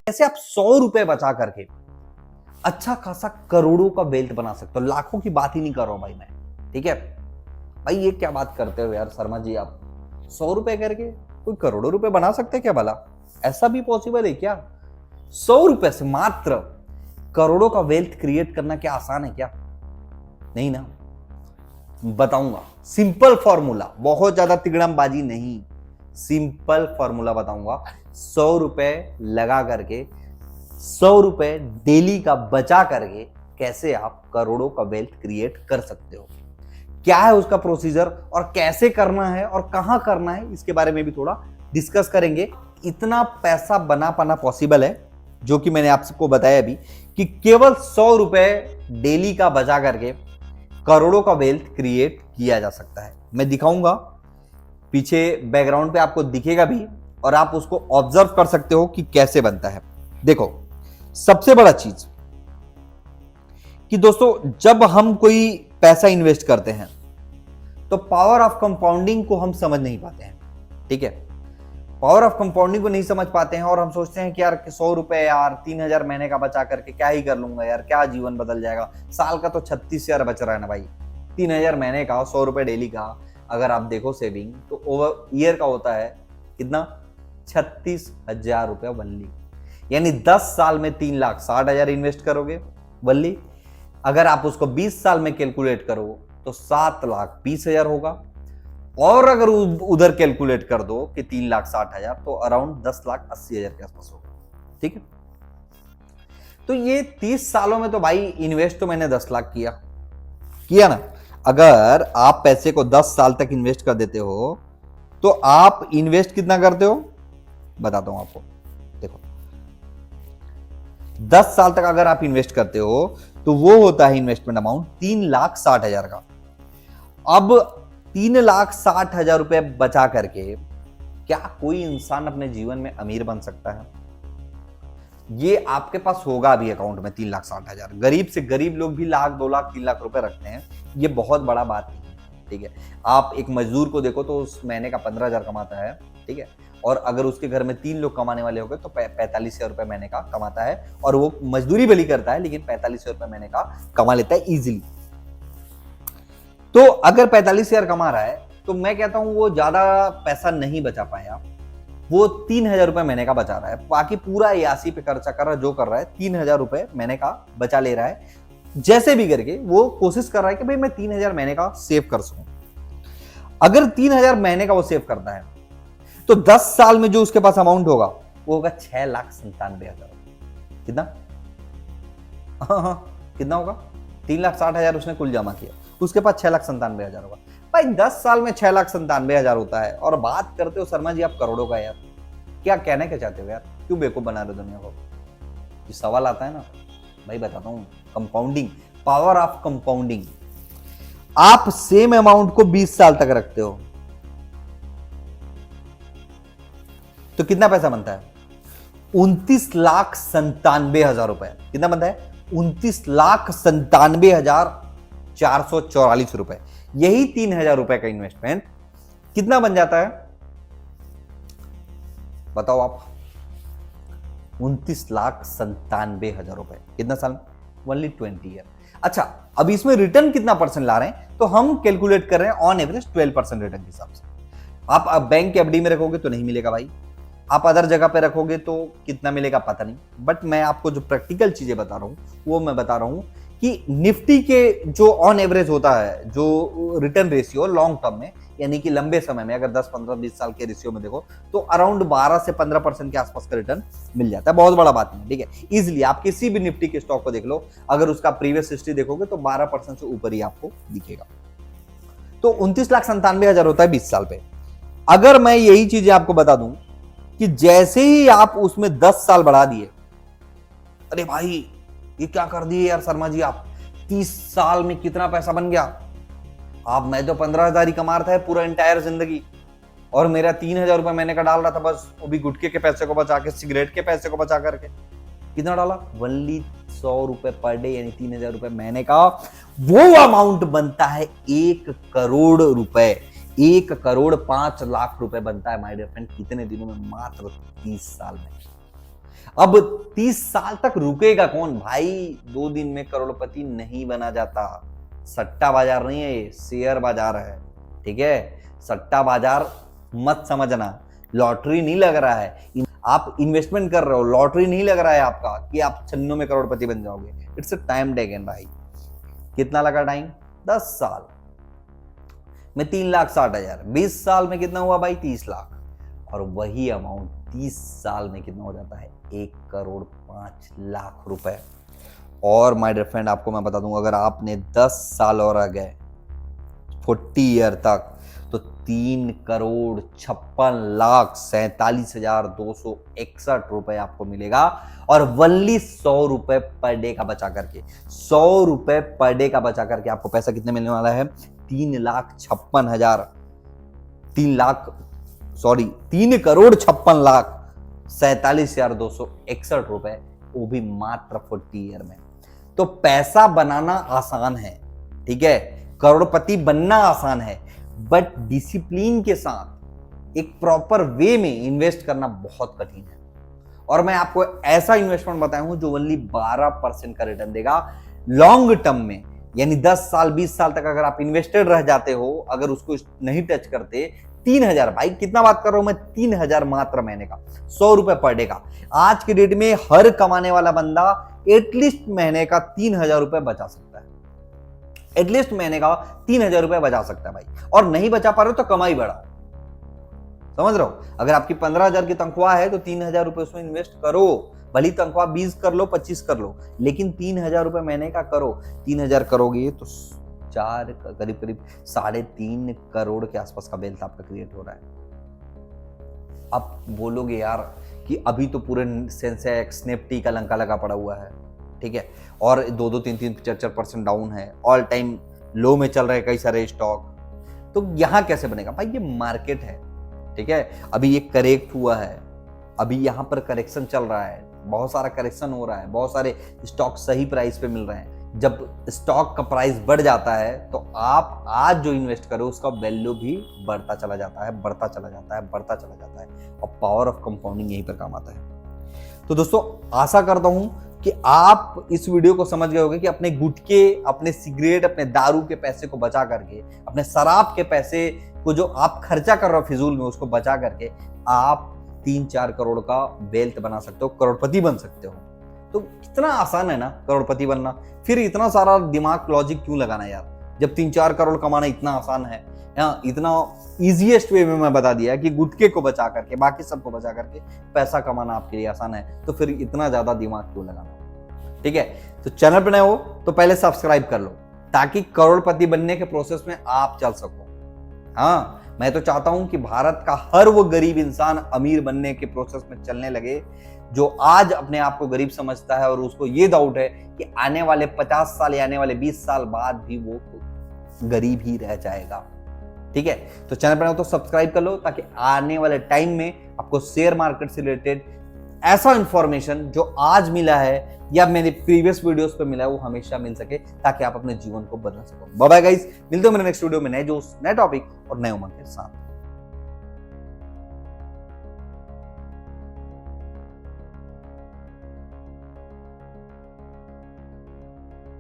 कैसे आप 100 रुपए बचा करके अच्छा खासा करोड़ों का वेल्थ बना सकते हो। लाखों की बात ही नहीं कर रहा हूं भाई मैं, ठीक है भाई। ये क्या बात करते हो यार शर्मा जी आप, 100 रुपए करके कोई करोड़ों रुपए बना सकते हैं क्या भला? ऐसा भी पॉसिबल है क्या? 100 रुपए से मात्र करोड़ों का वेल्थ क्रिएट करना क्या आसान है क्या? नहीं ना। बताऊंगा सिंपल फॉर्मूला, बहुत ज्यादा तिगड़मबाजी नहीं, सिंपल फॉर्मूला बताऊंगा। 100 रुपए लगा करके 100 रुपए डेली का बचा करके कैसे आप करोड़ों का वेल्थ क्रिएट कर सकते हो, क्या है उसका प्रोसीजर और कैसे करना है और कहां करना है, इसके बारे में भी थोड़ा डिस्कस करेंगे। इतना पैसा बना पाना पॉसिबल है जो कि मैंने आपको बताया अभी कि केवल 100 रुपए डेली का बचा करके करोड़ों का वेल्थ क्रिएट किया जा सकता है। मैं दिखाऊंगा, पीछे बैकग्राउंड पे आपको दिखेगा भी और आप उसको ऑब्जर्व कर सकते हो कि कैसे बनता है। देखो सबसे बड़ा चीज कि दोस्तों जब हम कोई पैसा इन्वेस्ट करते हैं तो पावर ऑफ कंपाउंडिंग को हम समझ नहीं पाते हैं, ठीक है। पावर ऑफ कंपाउंडिंग को नहीं समझ पाते हैं और हम सोचते हैं कि यार 100 रुपए यार 3,000 महीने का बचा करके क्या ही कर लूंगा यार, क्या जीवन बदल जाएगा, साल का तो 36,000 बच रहा है ना भाई। 3,000 महीने का 100 रुपए डेली का अगर आप देखो सेविंग तो ओवर ईयर का होता है कितना, 36,000 रुपया वनली। यानी 10 साल में 3,60,000 इन्वेस्ट करोगे वनली। अगर आप उसको 20 साल में कैलकुलेट करो तो 7,20,000 होगा। और अगर उधर कैलकुलेट कर दो कि 3,60,000 तो अराउंड 10,80,000 के आसपास होगा, ठीक है। तो ये 30 सालों में तो भाई इन्वेस्ट तो मैंने 10 लाख किया ना। अगर आप पैसे को 10 साल तक इन्वेस्ट कर देते हो तो आप इन्वेस्ट कितना करते हो बताता हूं आपको। देखो 10 साल तक अगर आप इन्वेस्ट करते हो तो वो होता है इन्वेस्टमेंट अमाउंट 3,60,000 का। अब 3,60,000 रुपए बचा करके क्या कोई इंसान अपने जीवन में अमीर बन सकता है? ये आपके पास होगा अभी अकाउंट में 3,60,000। गरीब से गरीब लोग भी लाख 2 लाख 3 लाख रुपए रखते हैं, ये बहुत बड़ा बात नहीं है, ठीक है। आप एक मजदूर को देखो तो उस महीने का 15,000 कमाता है, ठीक है। और अगर उसके घर में 3 लोग कमाने वाले हो गए तो 45,000 रुपए महीने का कमाता है और वो मजदूरी भली करता है लेकिन 45,000 रुपए महीने का कमा लेता है इजीली। तो अगर 45,000 कमा रहा है तो मैं कहता हूं वो ज्यादा पैसा नहीं बचा पाया, वो 3,000 रुपए महीने का बचा रहा है। बाकी पूरा 81 पे खर्चा कर रहा है, जो कर रहा है 3,000 रुपए महीने का बचा ले रहा है। जैसे भी करके वो कोशिश कर रहा है कि भाई मैं 3,000 महीने का सेव कर सकूं। अगर 3,000 महीने का वो सेव करता है तो 10 साल में जो उसके पास अमाउंट होगा वो होगा 6,97,000। कितना? हाँ, कितना होगा? 3,60,000 उसने कुल जमा किया, उसके पास 6,97,000 होगा। भाई 10 साल में 6,97,000 होता है और बात करते हो शर्मा जी आप करोड़ों का। यार क्या कहना क्या चाहते हो यार, क्यों बेवकूफ बना रहे हो दुनिया को? ये सवाल आता है ना भाई, बताता हूं। Compounding, power of compounding. आप सेम अमाउंट को 20 साल तक रखते हो तो कितना पैसा बनता है? 29,97,000 रुपए। कितना बनता है? 29,97,444 रुपए। यही 3,000 रुपए का इन्वेस्टमेंट कितना बन जाता है बताओ आप? 29,97,000 रुपए। कितना साल? Only 20 year. अच्छा अब इसमें रिटर्न कितना परसेंट ला रहे हैं तो हम कैलकुलेट कर रहे हैं ऑन एवरेज 12% रिटर्न के हिसाब से। आप बैंक के एफडी में रखोगे तो नहीं मिलेगा भाई, आप अदर जगह पे रखोगे तो कितना मिलेगा पता नहीं। बट मैं आपको जो प्रैक्टिकल चीजें बता रहा हूं वो मैं बता रहा हूं कि निफ्टी के जो ऑन एवरेज होता है जो रिटर्न रेशियो लॉन्ग टर्म में, यानी कि लंबे समय में अगर 10, 15, 20 साल के रेशियो में देखो तो अराउंड 12 से 15% के आसपास का रिटर्न मिल जाता है। बहुत बड़ा बात नहीं, ठीक है। इजिली आप किसी भी निफ्टी के स्टॉक को देख लो, अगर उसका प्रीवियस हिस्ट्री देखोगे तो 12% से ऊपर ही आपको दिखेगा। तो 29,97,000 होता है 20 साल पे। अगर मैं यही चीजें आपको बता दूं कि जैसे ही आप उसमें 10 साल बढ़ा दिए, अरे भाई ये क्या कर दिए यार शर्मा जी आप, 30 साल में कितना पैसा बन गया। आप मैं तो 15,000 ही कमा रहा था पूरा इंटायर जिंदगी और मेरा 3,000 रुपए महीने का डाल रहा था बस, वो भी गुटखे के पैसे को बचा के, सिगरेट के पैसे को बचा करके। कितना डाला? ओनली 100 रुपए पर डे, यानी 3,000 रुपए महीने का। वो अमाउंट बनता है 1 करोड़ रुपए। 1,05,00,000 रुपए बनता है माय डियर फ्रेंड। कितने दिनों में? मात्र 30 साल में। अब 30 साल तक रुकेगा कौन भाई? 2 दिन में करोड़पति नहीं बना जाता। सट्टा बाजार नहीं है ये, शेयर बाजार है। ठीक है, सट्टा बाजार मत समझना, लॉटरी नहीं लग रहा है। आप इन्वेस्टमेंट कर रहे हो, लॉटरी नहीं लग रहा है आपका कि आप छन्नों में करोड़पति बन जाओगे। इट्स अ टाइम टेकन भाई। कितना लगा टाइम? 10 साल में 3,60,000। 20 साल में कितना हुआ भाई? 30 लाख। और वही अमाउंट 30 साल में कितना हो जाता है? 1,05,00,000 रुपए। और माय डियर फ्रेंड, आपको मैं बता दूंगा, अगर आपने 10 साल और आ गए 40 ईयर तक, तो 3,56,47,261 रुपए आपको मिलेगा। और वनली 100 रुपए पर डे का बचा करके, 100 रुपए पर डे का बचा करके आपको पैसा कितने मिलने वाला है? 3,56,47,261 रुपए, वो भी मात्र 40 ईयर में। तो पैसा बनाना आसान है, ठीक है, करोड़पति बनना आसान है, बट डिसिप्लिन के साथ एक प्रॉपर वे में इन्वेस्ट करना बहुत कठिन है। और मैं आपको ऐसा इन्वेस्टमेंट बताया हूं जो ओनली 12% का रिटर्न देगा लॉन्ग टर्म में। यानी 10 साल 20 साल तक अगर आप इन्वेस्टेड रह जाते हो, अगर उसको नहीं टच करते, 3,000 भाई, कितना बात कर रहा हूं मैं? 3,000 मात्र महीने का, 100 रुपए पर डे का। आज के डेट में हर कमाने वाला बंदा एटलीस्ट महीने का 3,000 रुपए बचा सकता है। एटलीस्ट महीने का 3,000 रुपए बचा सकता है भाई। और नहीं बचा पा रहे हो तो कमाई बढ़ाओ। समझ रहे हो? अगर आपकी 15,000 की तनख्वाह है तो 3,000 रुपए उसमें इन्वेस्ट करो। भली तनख्वाह 20 कर लो, 25 कर लो, लेकिन 3,000 रुपए महीने का करो। 3,000 करोगे तो 4 करीब 3.5 करोड़ के आसपास का वेल्थ आपका क्रिएट हो रहा है। अब बोलोगे यार कि अभी तो पूरे सेंसेक्स निफ्टी का लंका लगा पड़ा हुआ है, ठीक है, और 2-2, 3-3, 4-4% डाउन है, ऑल टाइम लो में चल रहे कई सारे स्टॉक, तो यहां कैसे बनेगा भाई? ये मार्केट है, ठीक है, अभी ये करेक्ट हुआ है, अभी यहां पर करेक्शन चल रहा है, बहुत सारा करेक्शन हो रहा है, बहुत सारे स्टॉक सही प्राइस पे मिल रहे हैं। जब स्टॉक का प्राइस बढ़ जाता है तो आप आज जो इन्वेस्ट करो उसका वैल्यू भी बढ़ता चला जाता है, बढ़ता चला जाता है, बढ़ता चला जाता है, और पावर ऑफ कंपाउंडिंग यहीं पर काम आता है। तो दोस्तों, आशा करता हूं कि आप इस वीडियो को समझ गए होंगे कि अपने गुटके, अपने सिगरेट, अपने दारू के पैसे को बचा करके, अपने शराब के पैसे को जो आप खर्चा कर रहे हो फिजूल में, उसको बचा करके आप 3-4 करोड़ का वेल्थ बना सकते हो, करोड़पति बन सकते हो। तो कितना आसान है ना करोड़पति बनना। फिर इतना सारा दिमाग लॉजिक क्यों लगाना यार, जब 3-4 करोड़ कमाना इतना आसान है। इतना इजीएस्ट वे में मैं बता दिया कि गुटके को बचा करके, बाकी सबको बचा करके पैसा कमाना आपके लिए आसान है, तो फिर इतना ज्यादा दिमाग क्यों लगाना? ठीक है, तो चैनल पे नए हो तो पहले सब्सक्राइब कर लो, ताकि करोड़पति बनने के प्रोसेस में आप चल सको। हाँ, मैं तो चाहता हूं कि भारत का हर वो गरीब इंसान अमीर बनने के प्रोसेस में चलने लगे, जो आज अपने आप को गरीब समझता है और उसको ये डाउट है कि आने वाले 50 साल या आने वाले 20 साल बाद भी वो गरीब ही रह जाएगा। ठीक है, तो चैनल पर तो सब्सक्राइब कर लो, ताकि आने वाले टाइम में आपको शेयर मार्केट से रिलेटेड ऐसा इंफॉर्मेशन जो आज मिला है या मेरे प्रीवियस वीडियोस पे मिला है, वो हमेशा मिल सके, ताकि आप अपने जीवन को बदल सको। बाय बाय गाइस, मिलते हैं मेरे नेक्स्ट वीडियो में नए जोश, नए टॉपिक और नए उमंग के साथ।